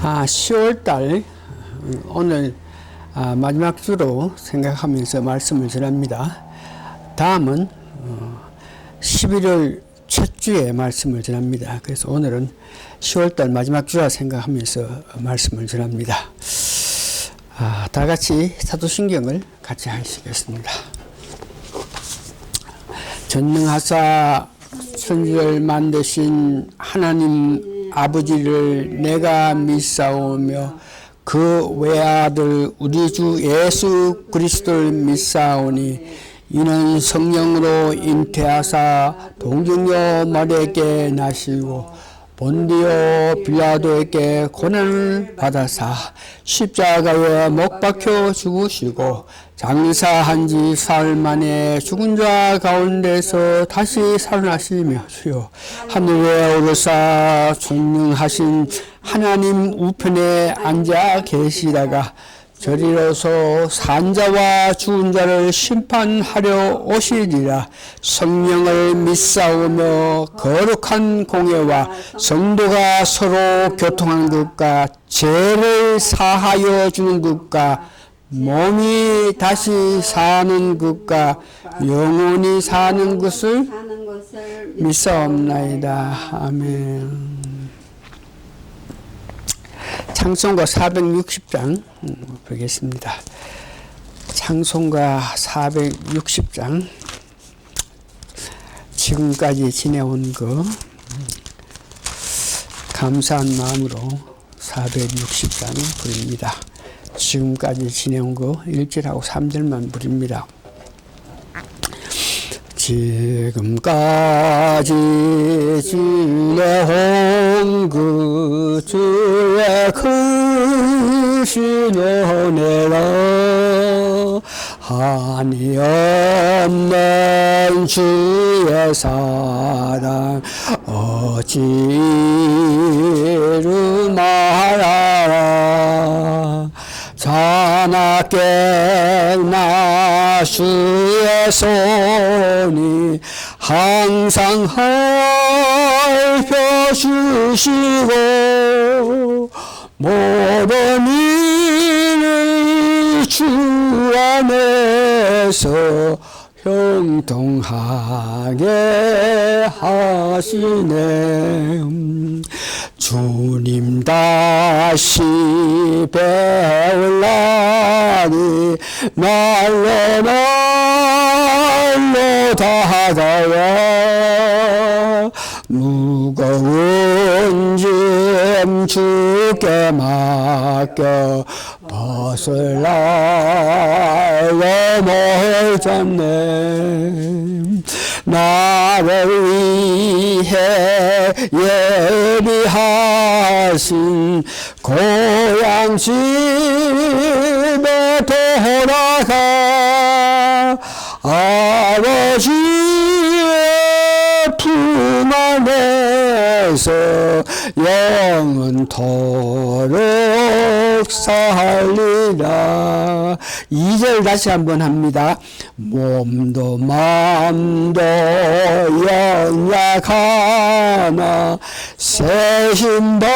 10월달 오늘 마지막 주로 생각하면서 말씀을 전합니다. 다음은 11월 첫 주에 말씀을 전합니다. 그래서 오늘은 10월달 마지막 주라 생각하면서 말씀을 전합니다. 다 같이 사도신경을 같이 하시겠습니다. 전능하사 천지를 만드신 하나님 아버지를 내가 믿사오며 그 외아들 우리 주 예수 그리스도를 믿사오니 이는 성령으로 잉태하사 동정녀 마리아에게 나시고 본디오 빌라도에게 고난을 받아사 십자가에 못 박혀 죽으시고 장사한 지 사흘 만에 죽은 자 가운데서 다시 살아나시며 주여 하늘에 오르사 전능하신 하나님 우편에 앉아 계시다가 저리로서 산자와 죽은 자를 심판하려 오시리라. 성령을 믿사오며 거룩한 공예와 성도가 서로 교통하는 것과 죄를 사하여 주는 것과 몸이 다시 사는 것과 영원히 사는 것을 믿사옵나이다. 아멘. 찬송가 460장 보겠습니다. 찬송가 460장 지금까지 지내온 거 감사한 마음으로 460장 부릅니다. 지금까지 지내온 거 1절하고 3절만 부릅니다. 지금까지 지내온 그 주의 크신 은혜로 한이 없는 주의 사랑 어찌로 말하라. 자나깨 나 주의 손이 항상 헐펴주시고 모든 일을 주 안에서 형통하게 하시네. 주님 다시 배울라니 날로 날로 다가와 무거운 짐 주께 맡겨 벗을 날로 못 잡네. 나를 위해 예비하신 고향 집에 돌아가 아버지의 품 안에서 영원토록 살리라. 2절 다시 한번 합니다. 몸도 마음도 연약하나 새 힘 받아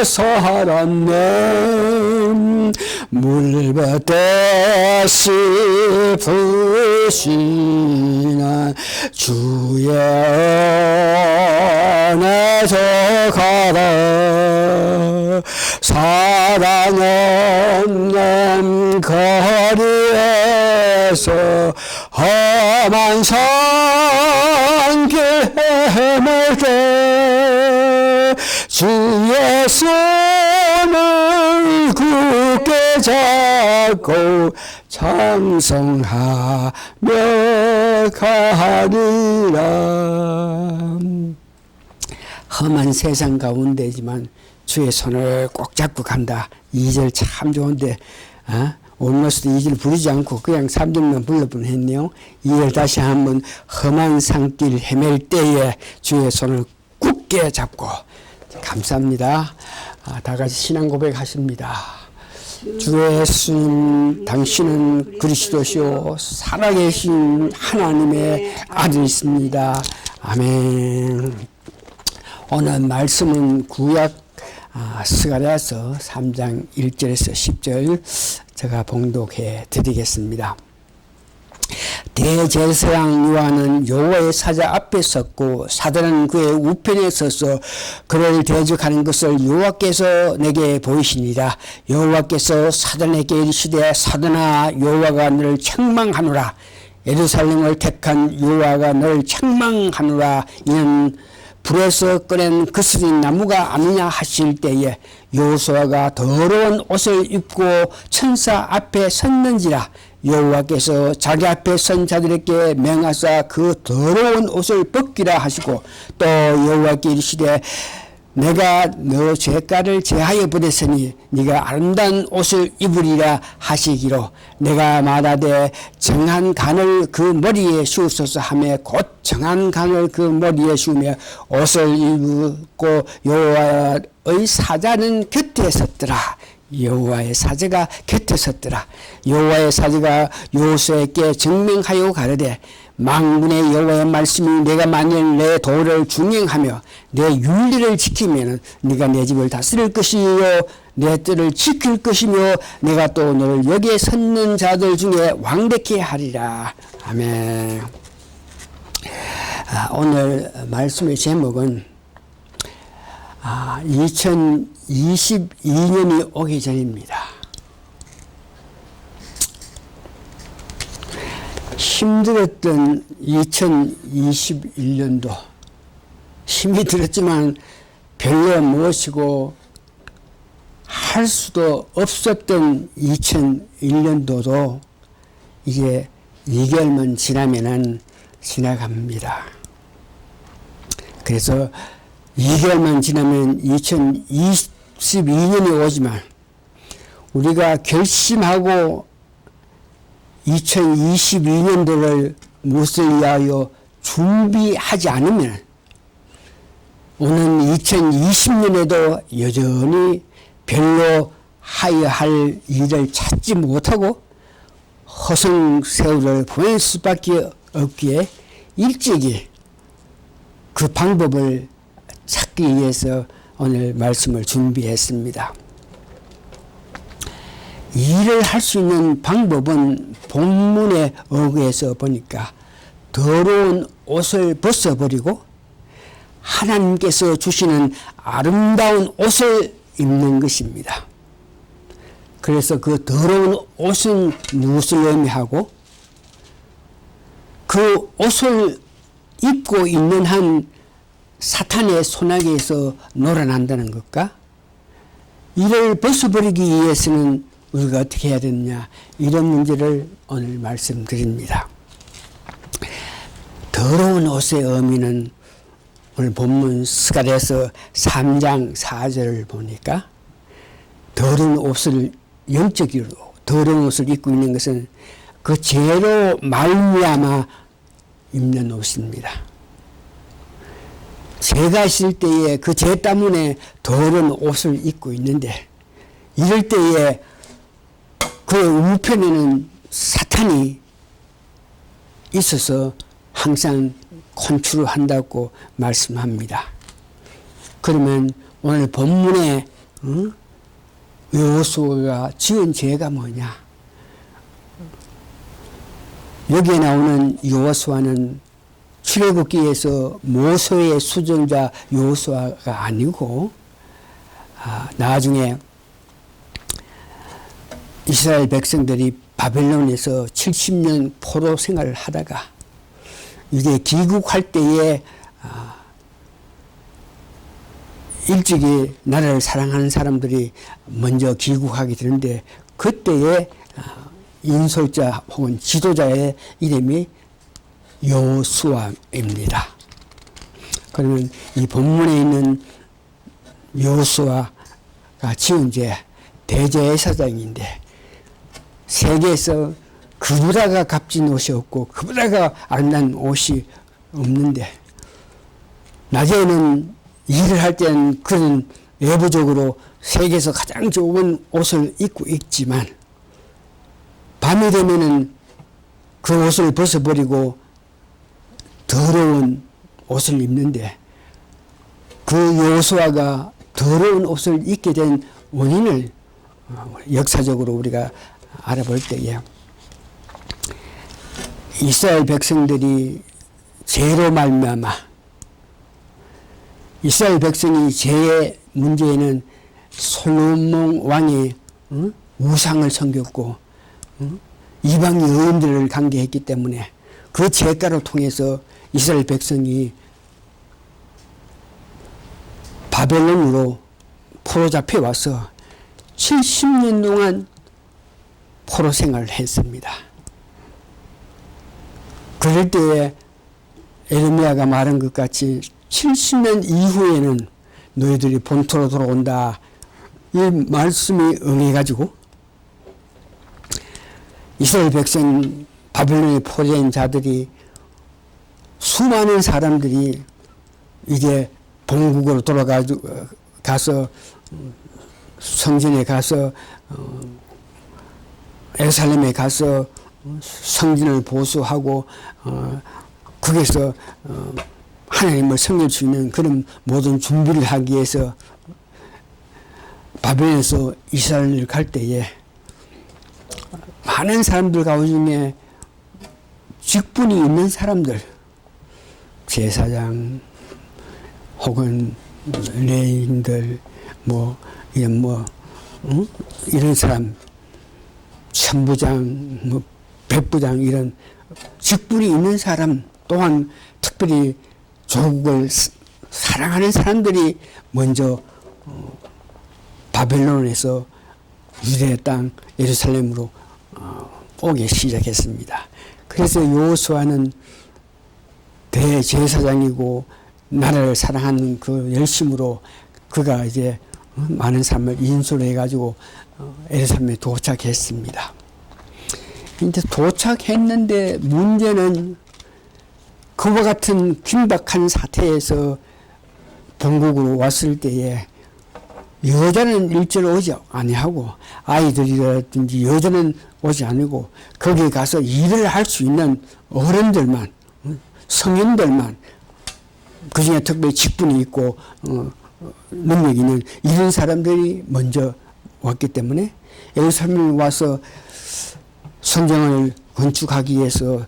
살았네. 물밭듯이 부신한 주의 은혜서 가라. 사랑 없는 거리에서 험한 산길 헤맬 때 주의 손을 굳게 잡고 찬송하며 가리라. 험한 세상 가운데지만 주의 손을 꼭 잡고 간다. 2절 참 좋은데 올머스도 2절 부르지 않고 그냥 3절만 불러보면 했네요. 2절 다시 한번 험한 산길 헤맬 때에 주의 손을 굳게 잡고. 감사합니다. 다 같이 신앙 고백하십니다. 주 예수님, 당신은 그리스도시요 살아계신 하나님의 아들이십니다. 아멘. 오늘 말씀은 구약 스가랴서 3장 1절에서 10절 제가 봉독해 드리겠습니다. 대제사장 요한은 여호와의 사자 앞에 섰고 사단은 그의 우편에 서서 그를 대적하는 것을 여호와께서 내게 보이시니라. 여호와께서 사단에게 이르시되 사단아 여호와가 너를 책망하노라. 예루살렘을 택한 여호와가 너를 책망하노라. 이는 불에서 꺼낸 그스린 나무가 아니냐 하실 때에 여호수아가 더러운 옷을 입고 천사 앞에 섰는지라. 여호와께서 자기 앞에 선 자들에게 명하사 그 더러운 옷을 벗기라 하시고 또 여호와께 이르시되 내가 너 죄가를 제하여 버렸으니 네가 아름다운 옷을 입으리라 하시기로 내가 말하되 정한 간을 그 머리에 씌우소서 하며 곧 정한 간을 그 머리에 씌우며 옷을 입고 여호와의 사자는 곁에 섰더라. 여호와의 사자가 곁에 섰더라. 여호와의 사자가 여호수아에게 증명하여 가르되 만군의 여호와의 말씀이 내가 만일 내 도를 준행하며 내 윤리를 지키면 네가 내 집을 다스릴 것이요 내 뜰을 지킬 것이며 내가 또 너를 여기에 섰는 자들 중에 왕되게 하리라. 아멘. 오늘 말씀의 제목은 2022년이 오기 전입니다. 힘들었던 2021년도 힘이 들었지만 별로 무엇이고 할 수도 없었던 2001년도도 이제 2개월만 지나면은 지나갑니다. 그래서 2개월만 지나면 2022년이 오지만 우리가 결심하고 2022년도를 무엇을 위하여 준비하지 않으면 오는 2020년에도 여전히 별로 하여야 할 일을 찾지 못하고 허송세월을 보낼 수밖에 없기에 일찍이 그 방법을 찾기 위해서 오늘 말씀을 준비했습니다. 일을 할 수 있는 방법은 본문에 의해서 보니까 더러운 옷을 벗어버리고 하나님께서 주시는 아름다운 옷을 입는 것입니다. 그래서 그 더러운 옷은 무엇을 의미하고 그 옷을 입고 있는 한 사탄의 손아귀에서 놀아난다는 것과 이를 벗어버리기 위해서는 우리가 어떻게 해야 되느냐, 이런 문제를 오늘 말씀드립니다. 더러운 옷의 의미는 오늘 본문 스가랴서 3장 4절을 보니까 더러운 옷을 영적으로 더러운 옷을 입고 있는 것은 그 죄로 말미암아 입는 옷입니다. 죄가 있을 때에 그 죄 때문에 더러운 옷을 입고 있는데 이럴 때에 그 우편에는 사탄이 있어서 항상 컨트롤한다고 말씀합니다. 그러면 오늘 본문에 여호수아가 지은 죄가 뭐냐? 여기에 나오는 여호수아는 출애굽기에서 모세의 수종자 여호수아가 아니고 나중에 이스라엘 백성들이 바벨론에서 70년 포로 생활을 하다가 이제 귀국할 때에 일찍이 나라를 사랑하는 사람들이 먼저 귀국하게 되는데 그때의 인솔자 혹은 지도자의 이름이 여호수아입니다. 그러면 이 본문에 있는 여호수아가 지은 죄 대제사장인데 세계에서 그보다가 값진 옷이 없고 그보다가 아름다운 옷이 없는데 낮에는 일을 할 때는 그런 외부적으로 세계에서 가장 좋은 옷을 입고 있지만 밤이 되면은 그 옷을 벗어버리고 더러운 옷을 입는데 그 여호수아가 더러운 옷을 입게 된 원인을 역사적으로 우리가 알아볼 때에 이스라엘 백성들이 죄로 말미암아 이스라엘 백성이 죄의 문제에는 솔로몬 왕이 우상을 섬겼고 이방 여인들을 관계했기 때문에 그 죄가로 통해서 이스라엘 백성이 바벨론으로 포로 잡혀와서 70년 동안 포로 생활을 했습니다. 그럴 때에 에르미야가 말한 것 같이 70년 이후에는 너희들이 본토로 돌아온다. 이 말씀이 응해가지고 이스라엘 백성 바벨론에 포로된 자들이 수많은 사람들이 이제 본국으로 가서 성전에 가서 예루살렘에 가서 성전을 보수하고 거기서 하나님을 섬길 수 있는 그런 모든 준비를 하기 위해서 바벨론에서 이스라엘을 갈 때에 많은 사람들 가운데 직분이 있는 사람들, 제사장 혹은 레인들 이런 사람, 천부장, 백부장 이런 직분이 있는 사람 또한 특별히 조국을 사랑하는 사람들이 먼저 바벨론에서 유대 땅 예루살렘으로 오기 시작했습니다. 그래서 여호수아는 대제사장이고 나라를 사랑하는 그 열심으로 그가 이제 많은 사람을 인솔해 가지고 예루살렘에 도착했습니다. 이제 도착했는데 문제는 그와 같은 긴박한 사태에서 본국으로 왔을 때에 여자는 일절 오지 아니하고 아이들이라든지 여자는 오지 않고 거기에 가서 일을 할 수 있는 어른들만 성인들만 그중에 특별히 직분이 있고 능력이 있는 이런 사람들이 먼저 왔기 때문에 예루살렘에 와서 성전을 건축하기 위해서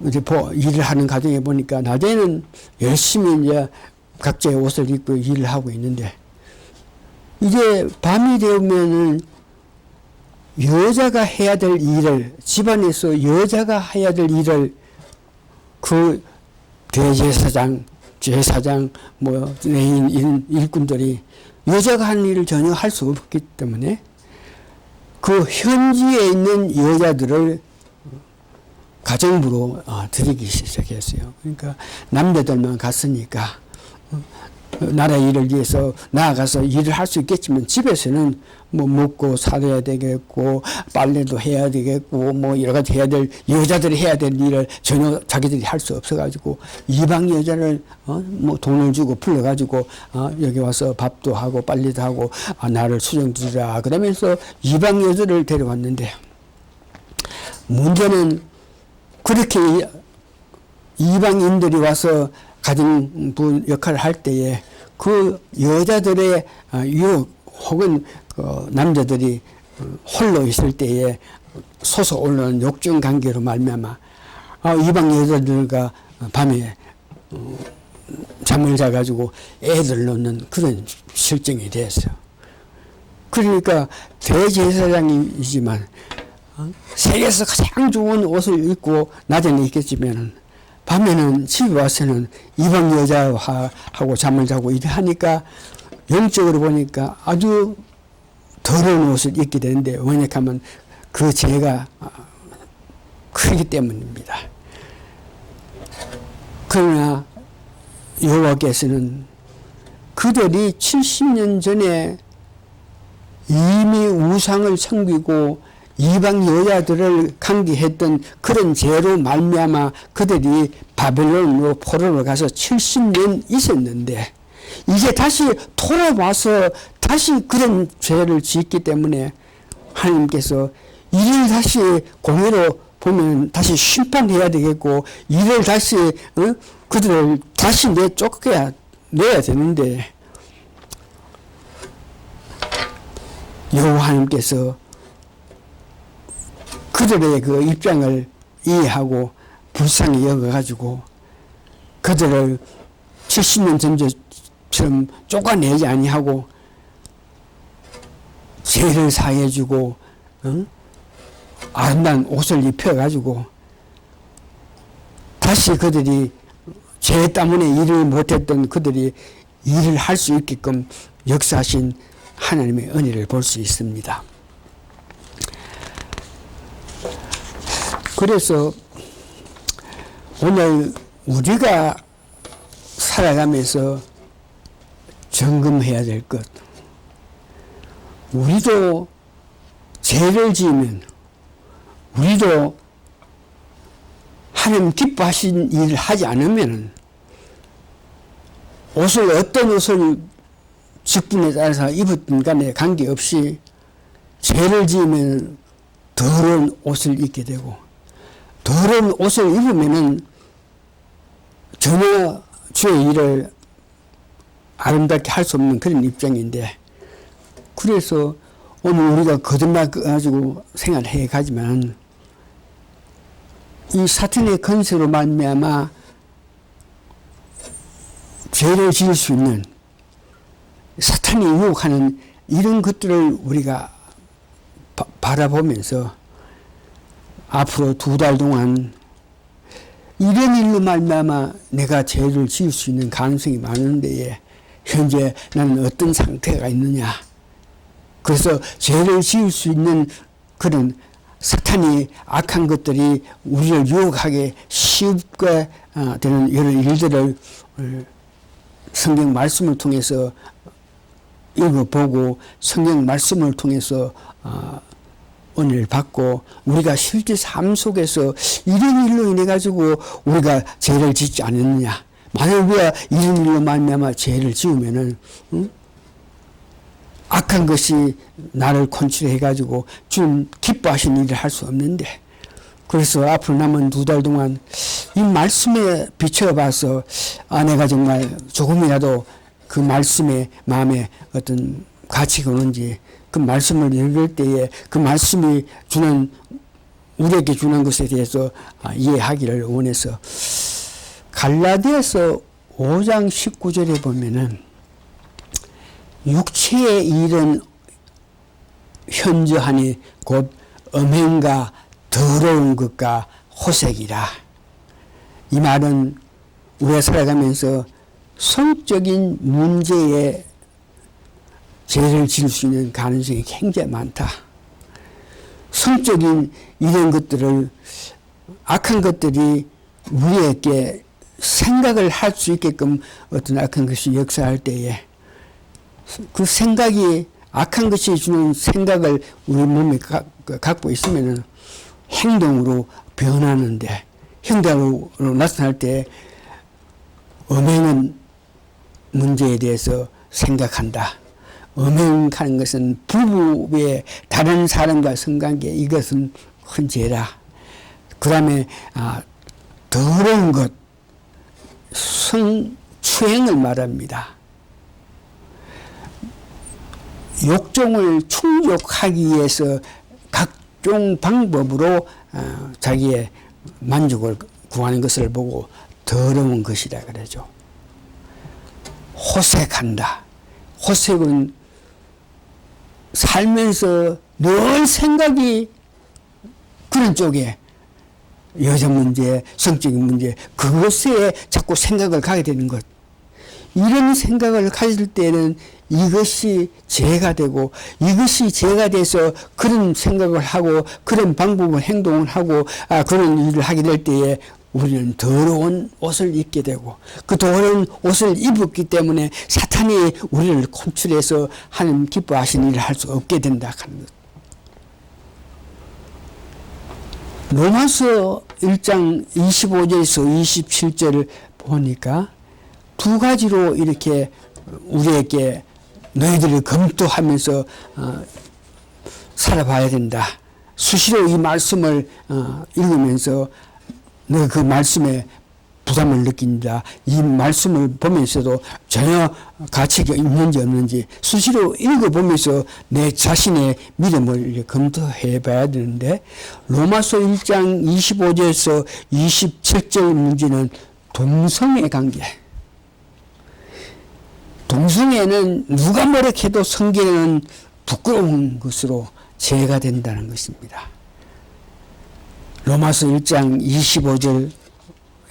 이제 일을 하는 과정에 보니까 낮에는 열심히 이제 각자의 옷을 입고 일을 하고 있는데 이제 밤이 되면은 여자가 해야 될 일을 집안에서 여자가 해야 될 일을 그 대제사장, 제사장, 레인 이런 일꾼들이 여자가 하는 일을 전혀 할 수 없기 때문에 그 현지에 있는 여자들을 가정부로 들이기 시작했어요. 그러니까 남자들만 갔으니까 나라 일을 위해서 나아가서 일을 할 수 있겠지만 집에서는 먹고 살아야 되겠고 빨래도 해야 되겠고 여러 가지 해야 될 여자들이 해야 될 일을 전혀 자기들이 할 수 없어가지고 이방 여자를 돈을 주고 불러가지고 여기 와서 밥도 하고 빨래도 하고 나를 수정드리라 그러면서 이방 여자를 데려왔는데 문제는 그렇게 이방인들이 와서 가정부 역할을 할 때에 그 여자들의 유혹 혹은 남자들이 홀로 있을 때에 솟아오르는 욕정 관계로 말미암아 이방 여자들과 밤에 잠을 자가지고 애들 놓는 그런 실정이 됐어요. 그러니까 대제사장이지만 세계에서 가장 좋은 옷을 입고 낮에는 입겠지만 밤에는 집에 와서는 이방 여자하고 잠을 자고 이러하니까 영적으로 보니까 아주 더러운 옷을 입게 되는데 왜냐하면 그 죄가 크기 때문입니다. 그러나 여호와께서는 그들이 70년 전에 이미 우상을 섬기고 이방 여자들을 강기했던 그런 죄로 말미암아 그들이 바벨론으로 포로로 가서 70년 있었는데 이제 다시 돌아와서 다시 그런 죄를 짓기 때문에 하나님께서 이를 다시 공회로 보면 다시 심판해야 되겠고 이를 다시 그들을 다시 내야 되는데 여호와 하나님께서 그들의 그 입장을 이해하고 불쌍히 여겨가지고 그들을 70년 전처럼 쫓아내지 아니하고 죄를 사해주고 아름다운 옷을 입혀가지고 다시 그들이 죄 때문에 일을 못했던 그들이 일을 할 수 있게끔 역사하신 하나님의 은혜를 볼 수 있습니다. 그래서 오늘 우리가 살아가면서 점검해야 될 것, 우리도 죄를 지으면 우리도 하나님 기뻐하신 일을 하지 않으면 옷을 어떤 옷을 직분에 따라서 입었든 간에 관계없이 죄를 지으면 더러운 옷을 입게 되고 더러운 옷을 입으면은 전혀 주의 일을 아름답게 할 수 없는 그런 입장인데, 그래서 오늘 우리가 거듭나 가지고 생활해 가지만 이 사탄의 건세로 말미암아 죄를 지을 수 있는 사탄이 유혹하는 이런 것들을 우리가 바라보면서 앞으로 2달 동안 이런 일로 말미암아 내가 죄를 지을 수 있는 가능성이 많은데 현재 나는 어떤 상태가 있느냐, 그래서 죄를 지을 수 있는 그런 사탄이 악한 것들이 우리를 유혹하게 쉽게 되는 여러 일들을 성경 말씀을 통해서 읽어보고 성경 말씀을 통해서 은혜를 받고 우리가 실제 삶 속에서 이런 일로 인해 가지고 우리가 죄를 짓지 않았느냐, 만약 우리가 이런 일로 말미암아 죄를 지으면은 악한 것이 나를 컨트롤해 가지고 좀 기뻐하신 일을 할 수 없는데, 그래서 앞으로 남은 2달 동안 이 말씀에 비춰봐서 내가 정말 조금이라도 그 말씀에 마음에 어떤 가치가 오는지, 그 말씀을 읽을 때에 그 말씀이 주는 우리에게 주는 것에 대해서 이해하기를 원해서 갈라디아서 5장 19절에 보면은 육체의 일은 현저하니 곧 음행과 더러운 것과 호색이라. 이 말은 우리가 살아가면서 성적인 문제에 죄를 지을 수 있는 가능성이 굉장히 많다. 성적인 이런 것들을, 악한 것들이 우리에게 생각을 할 수 있게끔 어떤 악한 것이 역사할 때에 그 생각이, 악한 것이 주는 생각을 우리 몸에 갖고 있으면 행동으로 변하는데, 행동으로 나타날 때 음행은 문제에 대해서 생각한다. 음행하는 것은 부부의 다른 사람과 성관계, 이것은 큰 죄라. 그 다음에 더러운 것, 성추행을 말합니다. 욕종을 충족하기 위해서 각종 방법으로 자기의 만족을 구하는 것을 보고 더러운 것이라 그러죠. 호색한다. 호색은 살면서 늘 생각이 그런 쪽에, 여자 문제, 성적인 문제, 그것에 자꾸 생각을 가게 되는 것. 이런 생각을 가질 때는 이것이 죄가 되고, 이것이 죄가 돼서 그런 생각을 하고 그런 방법을 행동을 하고 그런 일을 하게 될 때에 우리는 더러운 옷을 입게 되고, 그 더러운 옷을 입었기 때문에 사탄이 우리를 컨트롤해서 하나님 기뻐하시는 일을 할 수 없게 된다 하는 것. 로마서 1장 25절에서 27절을 보니까 두 가지로 이렇게 우리에게 너희들을 검토하면서 살아봐야 된다. 수시로 이 말씀을 읽으면서 너 그 말씀에 부담을 느낀다. 이 말씀을 보면서도 전혀 가치가 있는지 없는지 수시로 읽어보면서 내 자신의 믿음을 검토해 봐야 되는데, 로마서 1장 25절에서 27절 문제는 동성애 관계. 동성애는 누가 뭐라 해도 성경에는 부끄러운 것으로 죄가 된다는 것입니다. 로마서 1장 25절에서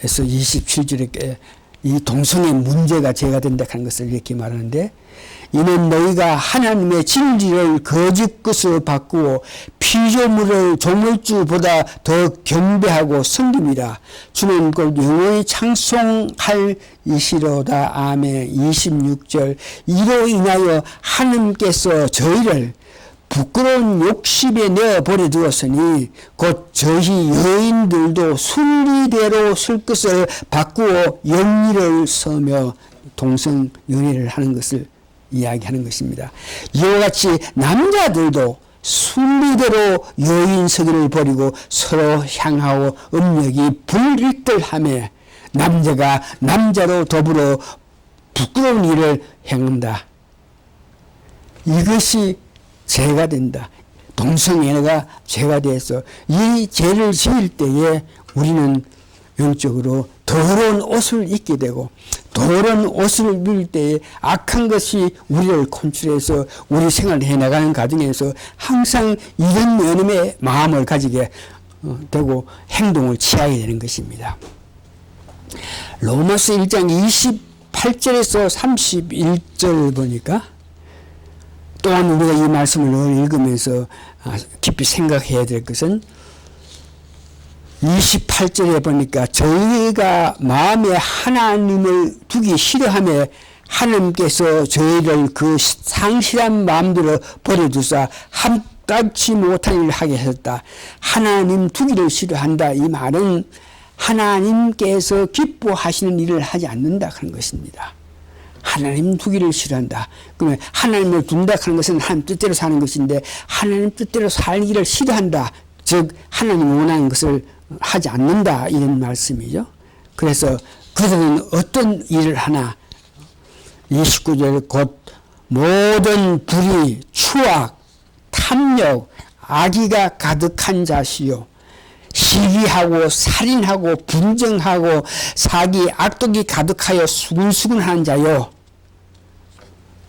27절에 이 동성애 문제가 죄가 된다 하는 것을 이렇게 말하는데, 이는 너희가 하나님의 진리를 거짓 것으로 바꾸어 피조물을 조물주보다 더 경배하고 섬김이라. 주는 곧 영원히 창송할 이시로다. 아멘. 26절. 이로 인하여 하나님께서 저희를 부끄러운 욕심에 내어버려 두었으니 곧 저희 여인들도 순리대로 쓸 것을 바꾸어 영리를 써며 동성 연애를 하는 것을 이야기하는 것입니다. 이와 같이 남자들도 순리대로 여인서기를 버리고 서로 향하고 음력이 불일들하며 남자가 남자로 더불어 부끄러운 일을 행한다. 이것이 죄가 된다. 동성애가 죄가 돼서 이 죄를 지을 때에 우리는 영적으로 더러운 옷을 입게 되고, 더러운 옷을 입을 때에 악한 것이 우리를 컨트롤해서 우리 생활을 해나가는 과정에서 항상 이런 면의 마음을 가지게 되고 행동을 취하게 되는 것입니다. 로마서 1장 28절에서 31절 보니까 또한 우리가 이 말씀을 읽으면서 깊이 생각해야 될 것은, 28절에 보니까 저희가 마음에 하나님을 두기 싫어하며 하나님께서 저희를 그 상실한 마음대로 버려두사 합당치 못한 일을 하게 하셨다. 하나님 두기를 싫어한다. 이 말은 하나님께서 기뻐하시는 일을 하지 않는다 하는 것입니다. 하나님 두기를 싫어한다. 그러면 하나님을 둔다 하는 것은 하나님 뜻대로 사는 것인데, 하나님 뜻대로 살기를 싫어한다. 즉 하나님 원하는 것을 하지 않는다, 이런 말씀이죠. 그래서 그들은 어떤 일을 하나, 29절 곧 모든 불의, 추악, 탐욕, 악의가 가득한 자시요 시기하고 살인하고 분정하고 사기, 악독이 가득하여 수근수근한 자요.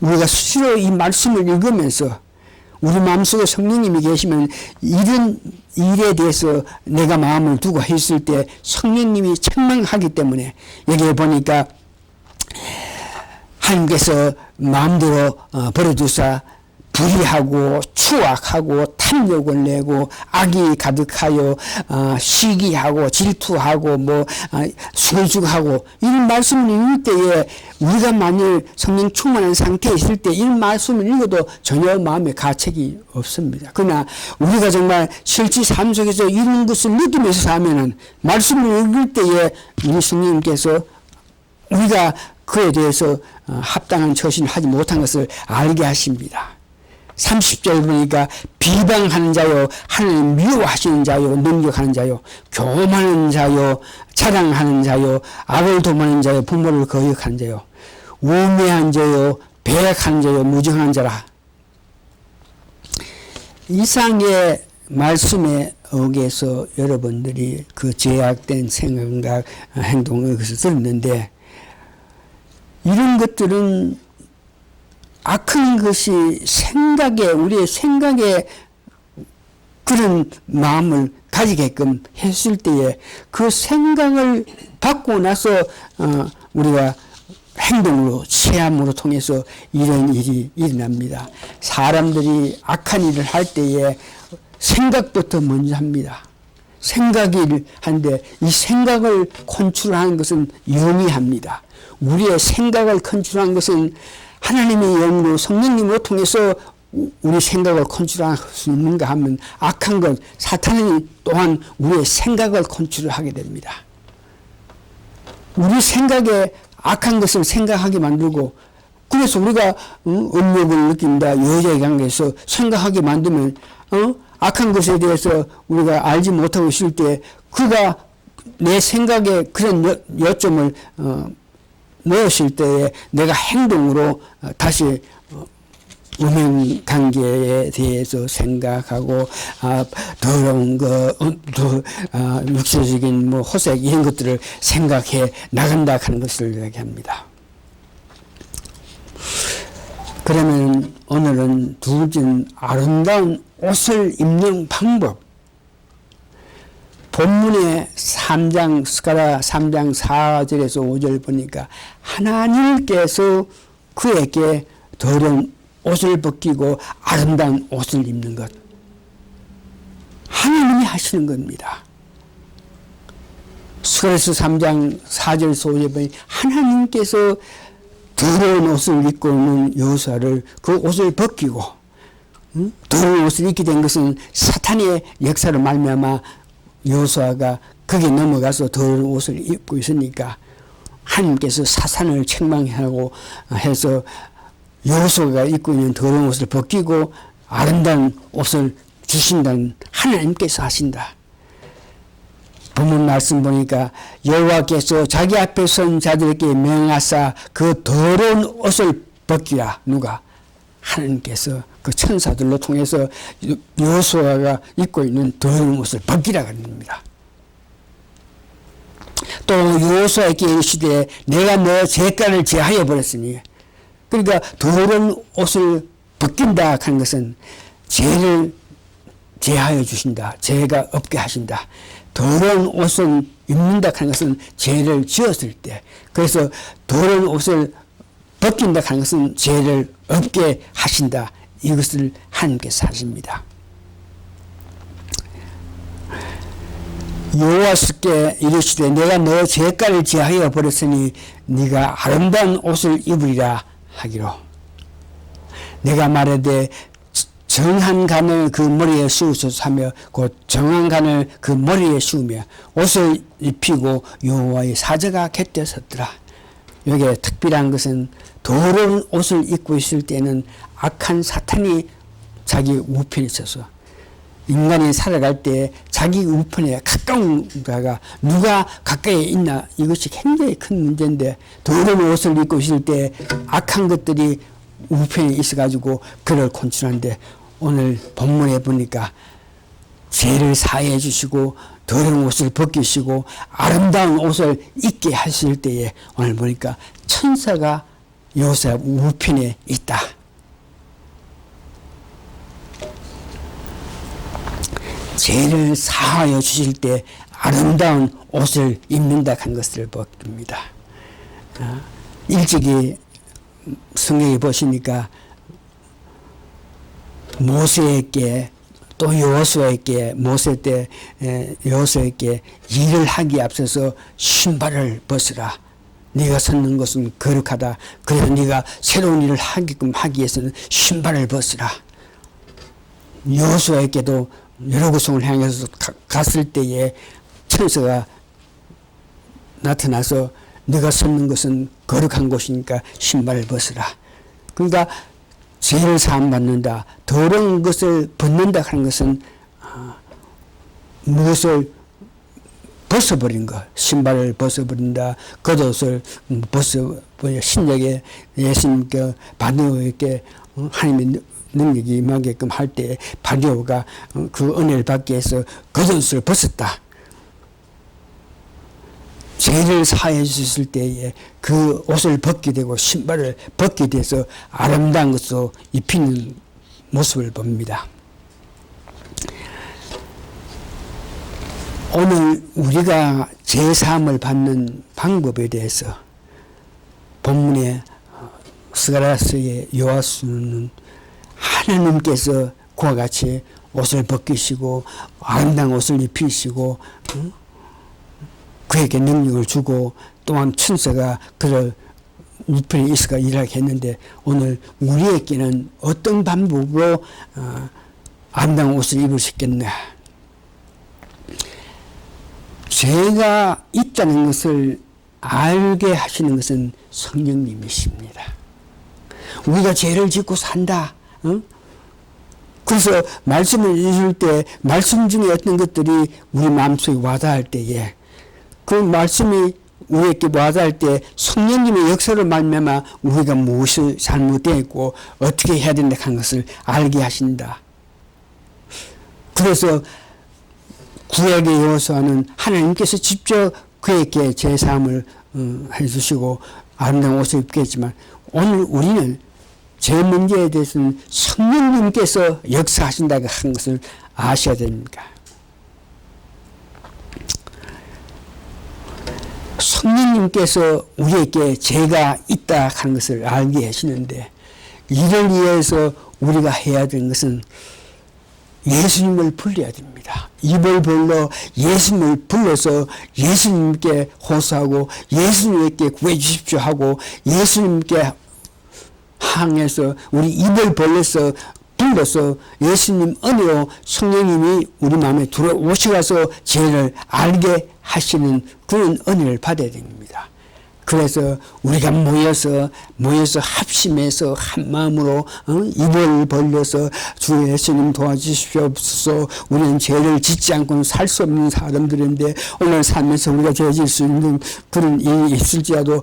우리가 수시로 이 말씀을 읽으면서 우리 마음속에 성령님이 계시면 이런 일에 대해서 내가 마음을 두고 했을 때 성령님이 책망하기 때문에, 여기에 보니까 하나님께서 마음대로 버려두사 불의하고 추악하고 탐욕을 내고 악이 가득하여 시기하고 질투하고 수근수근하고, 이런 말씀을 읽을 때에 우리가 만일 성령 충만한 상태에 있을 때 이 말씀을 읽어도 전혀 마음에 가책이 없습니다. 그러나 우리가 정말 실제 삶 속에서 이런 것을 느끼면서 사면은 말씀을 읽을 때에 우리 성령님께서 우리가 그에 대해서 합당한 처신을 하지 못한 것을 알게 하십니다. 30절 보니까 비방하는 자요, 하나님 미워하시는 자요, 능력하는 자요, 교만하는 자요, 자랑하는 자요, 악을 도모하는 자요, 부모를 거역하는 자요, 우매한 자요, 배역하는 자요, 무정한 자라. 이상의 말씀에 의해서 여러분들이 그 제약된 생각, 행동을 들었는데, 이런 것들은 악한 것이 우리의 생각에 그런 마음을 가지게끔 했을 때에 그 생각을 받고 나서 우리가 행동으로 체함으로 통해서 이런 일이 일어납니다. 사람들이 악한 일을 할 때에 생각부터 먼저 합니다. 생각을 하는데 이 생각을 컨트롤하는 것은 영이 합니다. 우리의 생각을 컨트롤하는 것은 하나님의 영으로 성령님으로 통해서 우리 생각을 컨트롤할 수 있는가 하면, 악한 것, 사탄이 또한 우리의 생각을 컨트롤하게 됩니다. 우리 생각에 악한 것을 생각하게 만들고, 그래서 우리가 음욕을 느낀다, 여자의 관계에서 생각하게 만들면 악한 것에 대해서 우리가 알지 못하고 있을 때 그가 내 생각에 그런 요점을 넣으실 때에 내가 행동으로 다시 음행 관계에 대해서 생각하고 더러운 거, 육체적인 호색 이런 것들을 생각해 나간다 하는 것을 이야기합니다. 그러면 오늘은 두 번째는 아름다운 옷을 입는 방법. 본문의 3장 스가랴 3장 4절에서 5절 보니까 하나님께서 그에게 더러운 옷을 벗기고 아름다운 옷을 입는 것. 하나님이 하시는 겁니다. 스가랴서 3장 4절에서 5절 보니 하나님께서 더러운 옷을 입고 있는 여호수아를 그 옷을 벗기고 더러운 옷을 입게 된 것은 사탄의 역사로 말미암아 여호수아가 거기에 넘어가서 더러운 옷을 입고 있으니까 하나님께서 사탄을 책망하고 해서 여호수아가 입고 있는 더러운 옷을 벗기고 아름다운 옷을 주신다는 하나님께서 하신다. 본문 말씀 보니까 여호와께서 자기 앞에 선 자들에게 명하사 그 더러운 옷을 벗기라. 누가? 하나님께서 그 천사들로 통해서 여호수아가 입고 있는 더러운 옷을 벗기라 합니다. 또 여호수아에게 이르시되 내가 너 죄가를 제하여 버렸으니, 그러니까 더러운 옷을 벗긴다 하는 것은 죄를 제하여 주신다. 죄가 없게 하신다. 더러운 옷을 입는다 하는 것은 죄를 지었을 때, 그래서 더러운 옷을 벗긴다 하는 것은 죄를 없게 하신다. 이것을 하나님께서 하십니다. 여호와께 이르시되 내가 너 죄가를 제하여 버렸으니 네가 아름다운 옷을 입으리라 하기로. 내가 말하되 정한 간을 그 머리에 씌우소서 하며 곧 정한 간을 그 머리에 씌우며 옷을 입히고 여호와의 사자가 곁에 섰더라. 여기에 특별한 것은 더러운 옷을 입고 있을 때는 악한 사탄이 자기 우편에 있어서 인간이 살아갈 때 자기 우편에 가까운 자가 누가 가까이 있나, 이것이 굉장히 큰 문제인데 더러운 옷을 입고 있을 때 악한 것들이 우편에 있어가지고 그를 곤충한데, 오늘 본문에 보니까 죄를 사해 주시고 더러운 옷을 벗기시고 아름다운 옷을 입게 하실 때에 오늘 보니까 천사가 여호수아 우편에 있다. 죄를 사하여 주실 때 아름다운 옷을 입는다 한 것을 보입니다. 일찍이 성경에 보시니까 모세에게 또 여호수아에게, 모세 때 여호수아에게 일을 하기에 앞서서 신발을 벗으라. 네가 섰는 것은 거룩하다. 그래서 네가 새로운 일을 하게끔 하기 위해서는 신발을 벗으라. 여호수아에게도 여러 구성을 향해서 갔을 때에 천사가 나타나서 네가 섰는 것은 거룩한 곳이니까 신발을 벗으라. 그러니까 죄를 사함받는다, 더러운 것을 벗는다 하는 것은 무엇을 벗어버린 것, 신발을 벗어버린다, 겉옷을 벗어버려. 신약에 예수님께 바디오에게 하나님의 능력이 임하게끔 할 때 바디오가 그 은혜를 받기 위해서 겉옷을 벗었다. 죄를 사해 주셨을 때에 그 옷을 벗게 되고 신발을 벗게 돼서 아름다운 것으로 입히는 모습을 봅니다. 오늘 우리가 죄사함을 받는 방법에 대해서 본문의 스가랴서의 여호수아는 하나님께서 그와 같이 옷을 벗기시고 아름다운 옷을 입히시고 그에게 능력을 주고 또한 천사가 그를 우편에 있어가 일하게 했는데, 오늘 우리에게는 어떤 방법으로 아름다운 옷을 입을 수 있겠나. 죄가 있다는 것을 알게 하시는 것은 성령님이십니다. 우리가 죄를 짓고 산다. 그래서 말씀을 읽을 때 말씀 중에 어떤 것들이 우리 마음속에 와닿을 때에 그 말씀이 우리에게 와닿을 때 성령님의 역사로 말미암아 우리가 무엇이 잘못되었고 어떻게 해야 된다 하는 것을 알게 하신다. 그래서 구약의 여호수아는 하나님께서 직접 그에게 제사함을 해주시고 아름다운 옷을 입게 했지만 오늘 우리는 제 문제에 대해서는 성령님께서 역사하신다고 하는 것을 아셔야 됩니다. 성령님께서 우리에게 죄가 있다 하는 것을 알게 하시는데 이를 위해서 우리가 해야 되는 것은 예수님을 불러야 됩니다. 입을 벌러 예수님을 불러서 예수님께 호소하고 예수님께 구해 주십시오 하고 예수님께 향해서 우리 입을 벌려서 불러서 예수님 은혜로 성령님이 우리 마음에 들어오셔서 죄를 알게 하시는 그런 은혜를 받아야 됩니다. 그래서 우리가 모여서 합심해서 한 마음으로 입을 벌려서 주 예수님 도와주시옵소서. 우리는 죄를 짓지 않고는 살 수 없는 사람들인데 오늘 살면서 우리가 죄 질 수 있는 그런 일이 있을지라도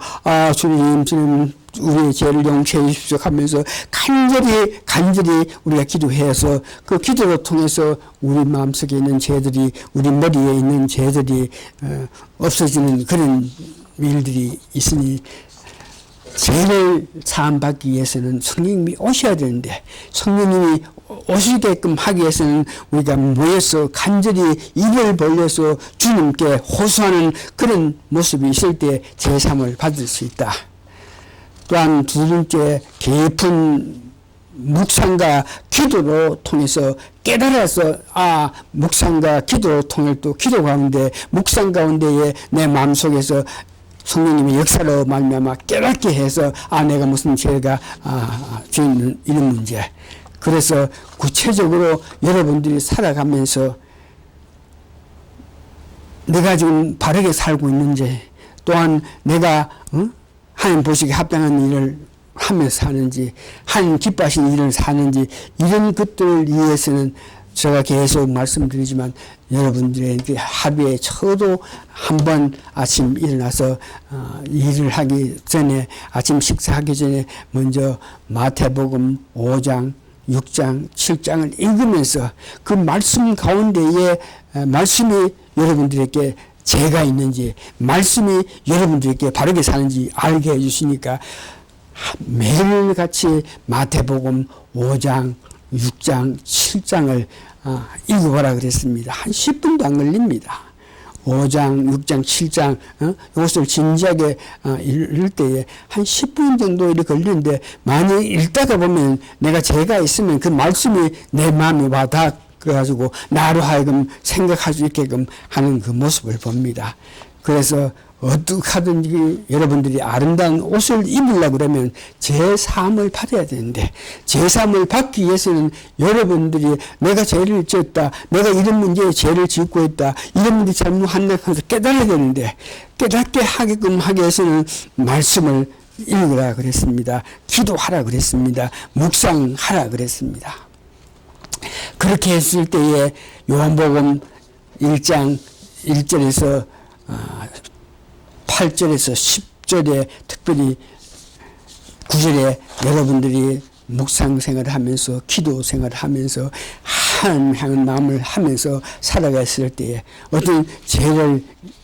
주님 우리의 죄를 용서해 주십시오 하면서 간절히 우리가 기도해서 그 기도를 통해서 우리 마음속에 있는 죄들이 우리 머리에 있는 죄들이 없어지는 그런 일들이 있으니 죄를 사함받기 위해서는 성령님이 오셔야 되는데 성령님이 오시게끔 하기 위해서는 우리가 모여서 간절히 입을 벌려서 주님께 호소하는 그런 모습이 있을 때 제사함을 받을 수 있다. 또한 두 번째 깊은 묵상과 기도로 통해서 깨달아서 묵상과 기도로 통해 또 기도 가운데 묵상 가운데에 내 마음속에서 성령님의 역사로 말미암아 깨닫게 해서 내가 무슨 죄가 죄는 이런 문제. 그래서 구체적으로 여러분들이 살아가면서 내가 지금 바르게 살고 있는지 또한 내가 하나님 보시기에 합당한 일을 하면서 사는지 하나님 기뻐하시는 일을 사는지 이런 것들을 위해서는 제가 계속 말씀드리지만 여러분들의 하루에 저도 한번 아침 일어나서 일을 하기 전에 아침 식사하기 전에 먼저 마태복음 5장 6장 7장을 읽으면서 그 말씀 가운데에 말씀이 여러분들에게 죄가 있는지 말씀이 여러분들에게 바르게 사는지 알게 해주시니까 매일같이 마태복음 5장 6장 7장을 읽어보라 그랬습니다. 한 10분도 안 걸립니다. 5장 6장 7장 이것을 진지하게 읽을 때에 한 10분 정도 이렇게 걸리는데 만약 읽다가 보면 내가 죄가 있으면 그 말씀이 내 마음에 와닿아 그래가지고 나로 하여금 생각할 수 있게끔 하는 그 모습을 봅니다. 그래서 어떻게 하든지 여러분들이 아름다운 옷을 입으려고 그러면 제사함을 받아야 되는데 제사함을 받기 위해서는 여러분들이 내가 죄를 지었다 내가 이런 문제에 죄를 짓고 있다 이런 문제 잘못한다 해서 깨달아야 되는데 깨닫게 하게끔 하기 위해서는 말씀을 읽으라 그랬습니다. 기도하라 그랬습니다. 묵상하라 그랬습니다. 그렇게 했을 때에 요한복음 1장 1절에서 8절에서 10절에 특별히 9절에 여러분들이 묵상 생활을 하면서 기도 생활을 하면서 하나님 향한 마음을 하면서 살아갔을 때에 어떤 죄를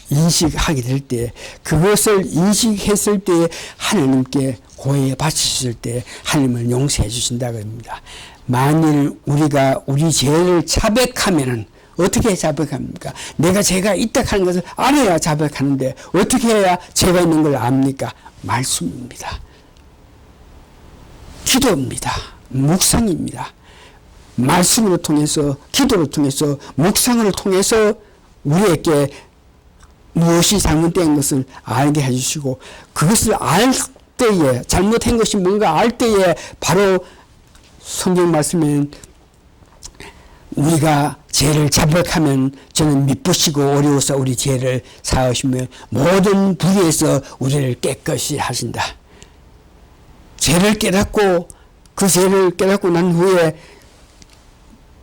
인식하게 될 때 그것을 인식했을 때에 하나님께 고해 바치실 때 하나님을 용서해 주신다고 합니다. 만일 우리가 우리 죄를 자백하면은 어떻게 자백합니까? 내가 죄가 있다 하는 것을 알아야 자백하는데 어떻게 해야 죄가 있는 걸 압니까? 말씀입니다. 기도입니다. 묵상입니다. 말씀으로 통해서 기도를 통해서 묵상을 통해서 우리에게 무엇이 잘못된 것을 알게 해주시고 그것을 알 때에 잘못한 것이 뭔가 알 때에 바로 성경 말씀에는 우리가 죄를 자백하면 저는 미쁘시고 어려워서 우리 죄를 사하시며 모든 불의에서 우리를 깨끗이 하신다. 죄를 깨닫고 그 죄를 깨닫고 난 후에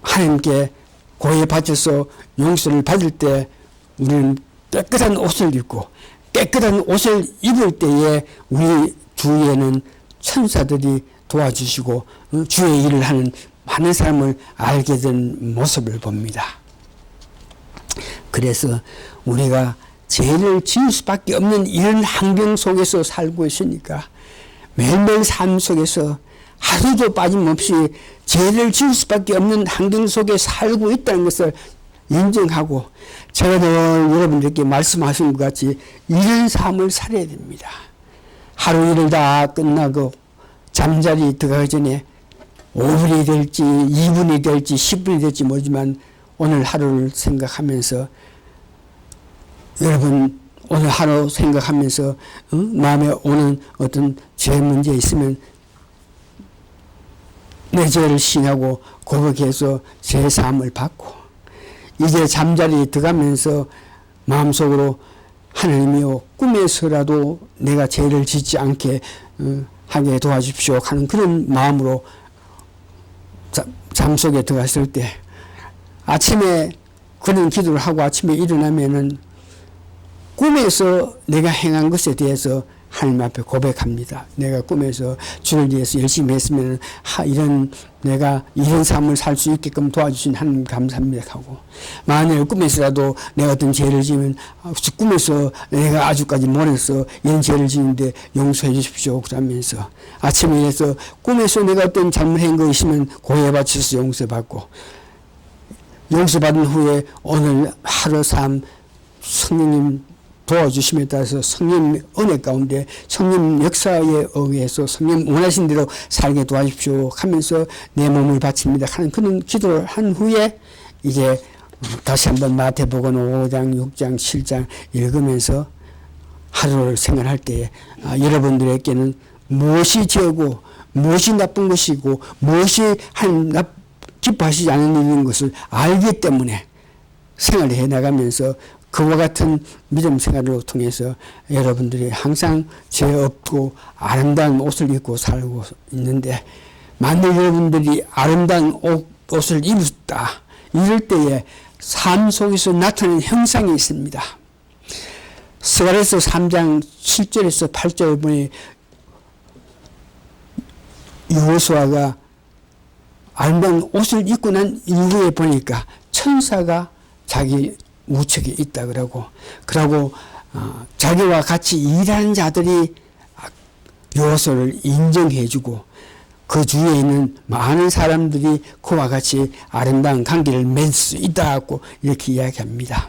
하나님께 고해 바쳐서 용서를 받을 때 우리는 깨끗한 옷을 입고 깨끗한 옷을 입을 때에 우리 주위에는 천사들이 도와주시고 주의 일을 하는 많은 사람을 알게 된 모습을 봅니다. 그래서 우리가 죄를 지을 수밖에 없는 이런 환경 속에서 살고 있으니까 매일매일 삶 속에서 하루도 빠짐없이 죄를 지을 수밖에 없는 환경 속에 살고 있다는 것을 인정하고 제가 늘 여러분들께 말씀하신 것 같이 이런 삶을 살아야 됩니다. 하루 일을 다 끝나고 잠자리 들어가기 전에 5분이 될지 2분이 될지 10분이 될지 모르지만 오늘 하루를 생각하면서 여러분 오늘 하루 생각하면서 마음에 오는 어떤 죄 문제 있으면 내 죄를 시인하고 고백해서 죄 사함을 받고 이제 잠자리에 들어가면서 마음속으로 하나님이여 꿈에서라도 내가 죄를 짓지 않게 하게 도와주십시오 하는 그런 마음으로 잠속에 들어갔을 때 아침에 그런 기도를 하고 아침에 일어나면은 꿈에서 내가 행한 것에 대해서 하나님 앞에 고백합니다. 내가 꿈에서 주를 위해서 열심히 했으면 내가 이런 삶을 살 수 있게끔 도와주신 하나님 감사합니다 하고 만일 꿈에서라도 내가 어떤 죄를 지으면 꿈에서 내가 아주까지 몰아서 이런 죄를 지는데 용서해 주십시오 그러면서 아침에 일어나서 꿈에서 내가 어떤 잘못한 거 있으면 고해 바쳐서 용서받고 용서받은 후에 오늘 하루 삶 성령님 도와주심에 따라서 성령 은혜 가운데 성령 역사에 의해서 성령 원하신 대로 살게 도와주십시오 하면서 내 몸을 바칩니다 하는 그런 기도를 한 후에 이제 다시 한번 마태복음 5장 6장 7장 읽으면서 하루를 생활할 때에 여러분들에게는 무엇이 죄고 무엇이 나쁜 것이고 무엇이 기뻐하시지 않는 일인 것을 알기 때문에 생활을 해나가면서 그와 같은 믿음 생활을 통해서 여러분들이 항상 죄 없고 아름다운 옷을 입고 살고 있는데 만일 여러분들이 아름다운 옷을 입었다 이럴 때에 삶 속에서 나타나는 형상이 있습니다. 스가랴서 3장 7절에서 8절 보니 여호수아가 아름다운 옷을 입고 난 이후에 보니까 천사가 자기 우측에 있다 그러고 자기와 같이 일하는 자들이 여호수아를 인정해주고 그 주위에 있는 많은 사람들이 그와 같이 아름다운 관계를 맺을 수 있다고 이렇게 이야기합니다.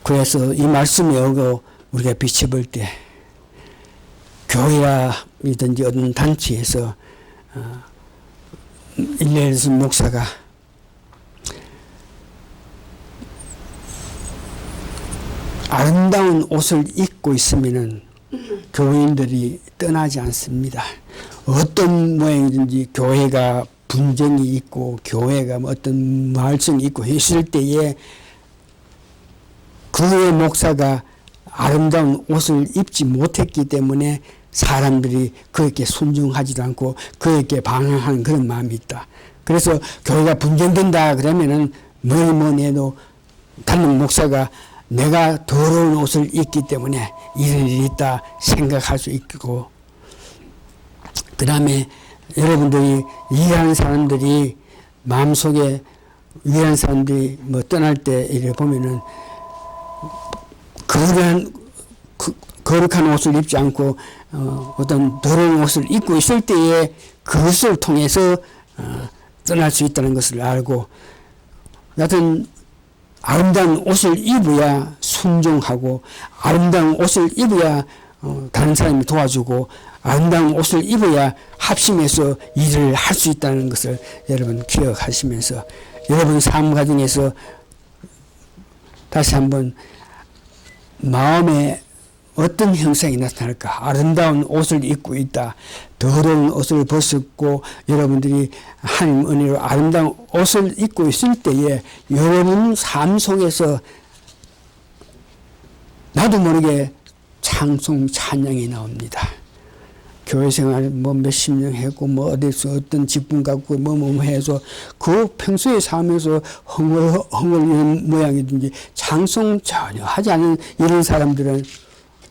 그래서 이 말씀에 오고 우리가 비춰볼 때 교회라든지 어떤 단체에서 일레스 목사가 아름다운 옷을 입고 있으면은 교인들이 떠나지 않습니다. 어떤 모양이든지 교회가 분쟁이 있고 교회가 어떤 말썽이 있고 했을 때에 그의 목사가 아름다운 옷을 입지 못했기 때문에 사람들이 그에게 순종하지도 않고 그에게 방황하는 그런 마음이 있다. 그래서 교회가 분쟁된다 그러면은 뭐니 해도 다른 목사가 내가 더러운 옷을 입기 때문에 이런 일이 있다 생각할 수 있고 그 다음에 여러분들이 일하는 사람들이 마음속에 일하는 사람들이 뭐 떠날 때 이래 보면은 거룩한 옷을 입지 않고 어떤 더러운 옷을 입고 있을 때에 그것을 통해서 떠날 수 있다는 것을 알고 여하튼 아름다운 옷을 입어야 순종하고 아름다운 옷을 입어야 다른 사람이 도와주고 아름다운 옷을 입어야 합심해서 일을 할 수 있다는 것을 여러분 기억하시면서 여러분 삶 과정에서 다시 한번 마음에 어떤 형상이 나타날까? 아름다운 옷을 입고 있다. 더러운 옷을 벗었고 여러분들이 하나님 은혜로 아름다운 옷을 입고 있을 때에 여러분 삶 속에서 나도 모르게 찬송이 나옵니다. 교회 생활 뭐 몇십 년 했고 뭐 어디서 어떤 직분 갖고 뭐 해서 그 평소에 살면서 헝얼 이런 모양이든지 장송 전혀 하지 않은 이런 사람들은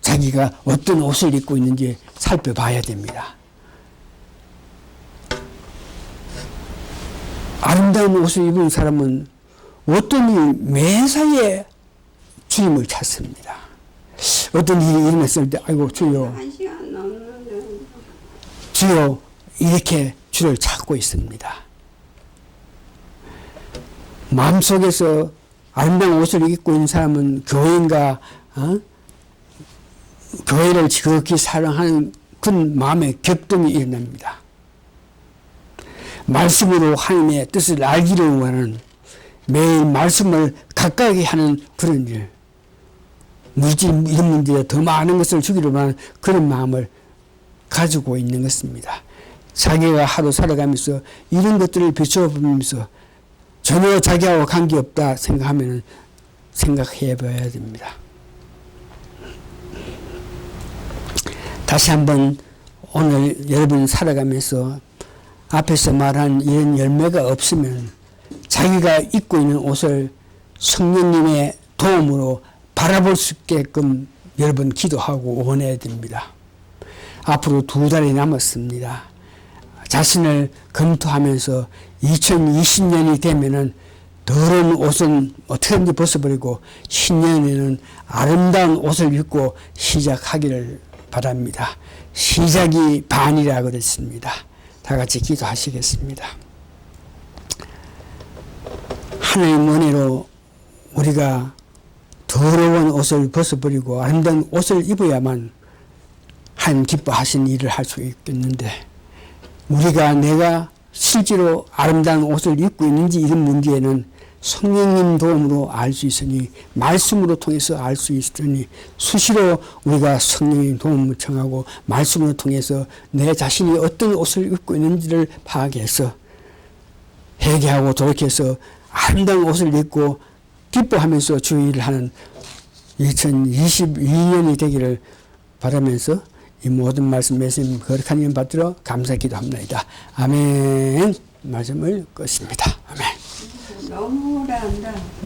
자기가 어떤 옷을 입고 있는지 살펴봐야 됩니다. 아름다운 옷을 입은 사람은 어떤 일 매사에 주님을 찾습니다. 어떤 일이 일어났을 때 아이고 주여 주여 이렇게 주를 찾고 있습니다. 마음속에서 아름다운 옷을 입고 있는 사람은 교회인가 교회를 지극히 사랑하는 큰 마음의 격동이 일어납니다. 말씀으로 하나님의 뜻을 알기를 원하는 매일 말씀을 가까이 하는 그런 일, 물질 이런 문제에 더 많은 것을 주기를 원하는 그런 마음을 가지고 있는 것입니다. 자기가 하루 살아가면서 이런 것들을 비춰보면서 전혀 자기하고 관계없다 생각하면 생각해 봐야 됩니다. 다시 한번 오늘 여러분 살아가면서 앞에서 말한 이런 열매가 없으면 자기가 입고 있는 옷을 성령님의 도움으로 바라볼 수 있게끔 여러분 기도하고 원해야 됩니다. 앞으로 2달이 남았습니다. 자신을 검토하면서 2020년이 되면은 더러운 옷은 어떻게든지 벗어버리고 신년에는 아름다운 옷을 입고 시작하기를 바랍니다. 시작이 반이라 그랬습니다. 다 같이 기도하시겠습니다. 하나님 은혜로 우리가 더러운 옷을 벗어버리고 아름다운 옷을 입어야만 하나님 기뻐하신 일을 할 수 있겠는데 우리가 내가 실제로 아름다운 옷을 입고 있는지 이런 문제에는 성령님 도움으로 알 수 있으니 말씀으로 통해서 알 수 있으니 수시로 우리가 성령님 도움을 청하고 말씀으로 통해서 내 자신이 어떤 옷을 입고 있는지를 파악해서 회개하고 돌이켜서 아름다운 옷을 입고 기뻐하면서 주의를 하는 2022년이 되기를 바라면서 이 모든 말씀 말씀 거룩한 일 받들어 감사 기도합니다. 아멘. 말씀을 끝입니다. 아멘. 너무 오래 한다.